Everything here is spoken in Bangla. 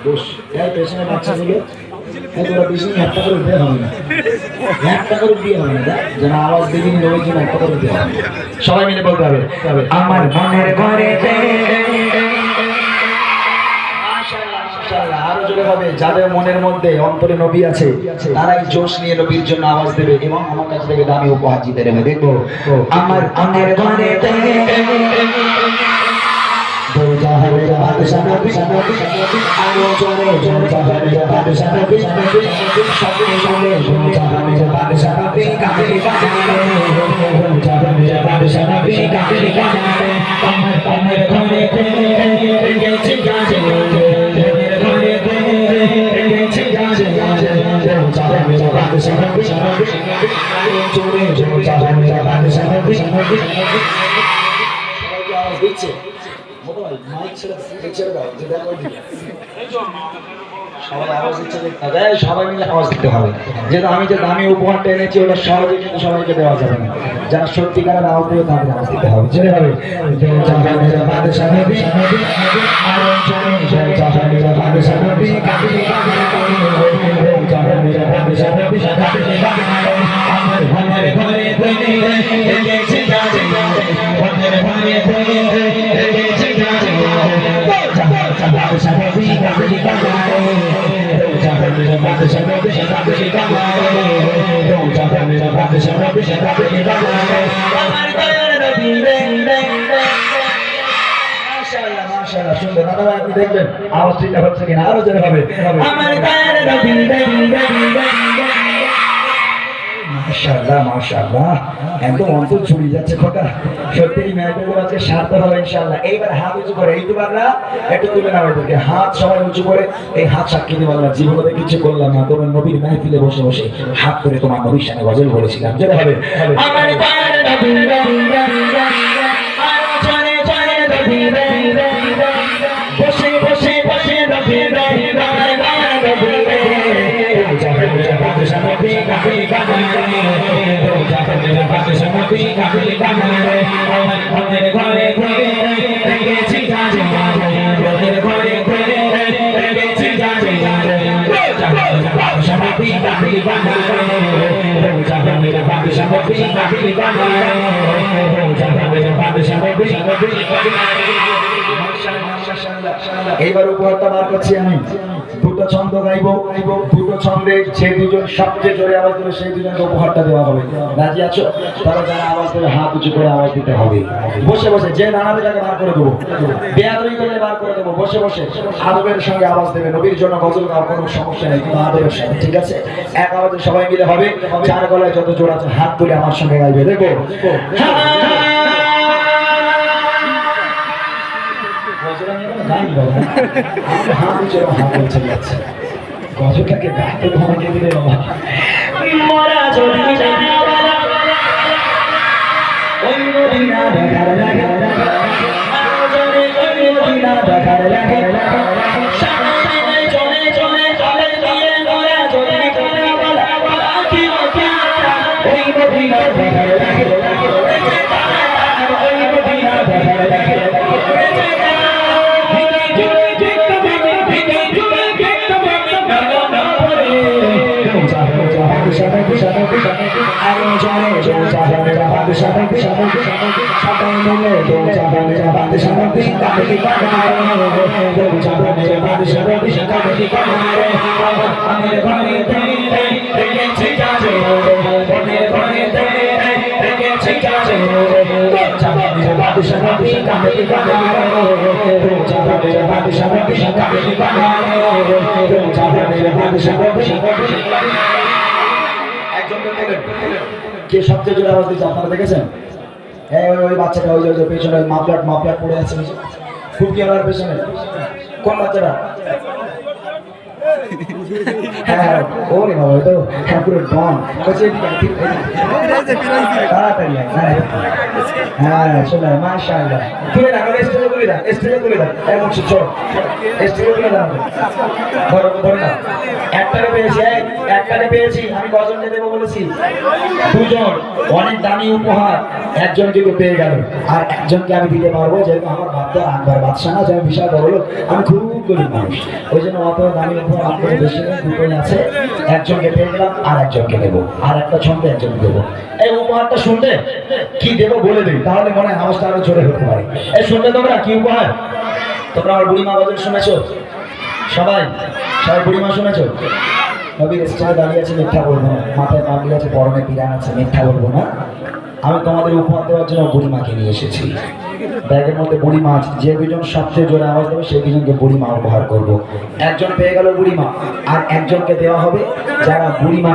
বস এর পেছনে বাচ্চাগুলো এগুলো বেশি একটা করে বিয়ে হবে না, একটা করে বিয়ে হবে না, যেন আওয়াজ দেখিনি লোকের জন্য একটা করে বিয়ে হবে। সবাই মিলে বলতে হবে আমার মনের ঘরেতে। আরো জোরে হবে। যাদের মনের মধ্যে অন্তরে নবী আছে তারাই জোশ নিয়ে নবীর জন্য আওয়াজ দেবে এবং আমার কাছ থেকে দামি উপহার জিতে নেবে। দেখবো আমার মনের ঘরেতে দিচ্ছে সবাই আওয়াজ দিচ্ছে, সবাই মিলে আওয়াজ দিতে হবে। যেহেতু আমি যে দামি উপহারটা এনেছি ওটা সহজে কিন্তু সবাইকে দেওয়া যাবে না, যারা সত্যিকারের আওয়াজ দেবে তাদের আওয়াজ দিতে হবে। যেতে হবে দেখবেন আওয়াজ ঠিক হচ্ছে কিনা, আরো জোরে হবে। মাশাআল্লাহ মাশাআল্লাহ, একদম অন্তর ছুড়ে যাচ্ছে খোকা। সত্যি মেয়েদের আজকে সার্থক হবে ইনশাআল্লাহ। এইবার হাত উঁচু করে এই দুবাররা একটু তুলে নাও এদেরকে, হাত সবাই উঁচু করে এই হাত সাক্ষী দিয়ে বললাম জীবনে কিছু করলাম না, তোমার নবীর মাহফিলে বসে বসে হাত করে তোমার নবীর সামনে গজল বলেছিলাম। যেটা হবে আমার পায়ের নবী বসে বসে বসে নবী এইবার উপহারটা বার করছি আমি। দুটো ছন্দ গাইবো, দুটো ছন্দে যে দুজন সবচেয়ে জোরে আওয়াজ দেবে সেই দুজনকে উপহারটা দেওয়া হবে। রাজি আছো? তারা যারা আওয়াজ দেবে হাত উঁচু করে আওয়াজ দিতে হবে। বসে বসে যে নানাবে তাকে বার করে দেবো, বেয়াদবি করলে বার করে দেবো। বসে বসে আদবের সঙ্গে আওয়াজ দেবে, নবীর জন্য গজল গাওয়ার কোনো সমস্যা নেই, কিন্তু আদবের সাথে, ঠিক আছে? এক আওয়াজে সবাই মিলে হবে। চার গলায় যত জোর আছে হাত তুলে আমার সঙ্গে গাইবে। দেখো গজলটাকে গাইতে তোমাকে দিলে বাবা মরা যদি ওই মদিনা দেখার লাগে, ওই মদিনা দেখার লাগে, সামনে চলে চলে চলে দিয়ে মরা যদি কি ওই মদিনা দেখার লাগে, ওই মদিনা দেখার লাগে। কে সবচেয়ে জোরে আওয়াজ দিচ্ছে আপনারা দেখেছেন? ওই বাচ্চাটা ওই যে পেছনে মাফলার পড়ে আছে, খুব কি আমার পেছনে কোন বাচ্চাটা? হ্যাঁ ওরে বাবা তো হ্যাঁ পুরো ডন তাড়াতাড়ি হ্যাঁ শোনা মাশাআল্লাহ তুলে রাখো স্টেজে তুলে দাও এমন চলো স্টেজে তুলে দাও ধরো না একটারে পেয়েছি আমি কজনকে দেবো বলেছি দুজন অনেক দামি উপহার একজনকে তো পেয়ে গেল আর একজনকে আমি দিতে পারবো যেহেতু আমার বাচ্চা আকবর বাদশাহ না যেমন বিশাল বড় লোক আমি খুব গরিব মানুষ ওই জন্য অত দামি উপহার আমার বেশি নেই দুটোই আছে একজনকে পেয়ে গেলাম আর একজনকে দেবো আর একটা ছন্দে একজনকে দেবো এই উপহারটা শুনলে কি দেবো বলে দিই তাহলে মনে হয় আওয়াজটা আরো জোরে হতে পারে এই শুনলে তোমরা কি উপহার তোমরা আমার বুড়িমা বাজার শুনেছো সবাই বুড়িমা শুনেছো নবীর স্টেজে দাঁড়িয়ে আছে মিথ্যা বলবো না মাথায় পাগড়ি আছে পরনে বিরান আছে মিথ্যা বলবো না আমি তোমাদের উপহার দেওয়ার জন্য বুড়িমাকে নিয়ে এসেছি ব্যাগের মধ্যে বুড়ি মাছ যে দুজন সবচেয়ে জোরে আওয়াজ দেবে সেই দুজনকে বুড়িমা উপহার করবো একজন পেয়ে গেল বুড়িমা আর একজনকে দেওয়া হবে যারা বুড়িমা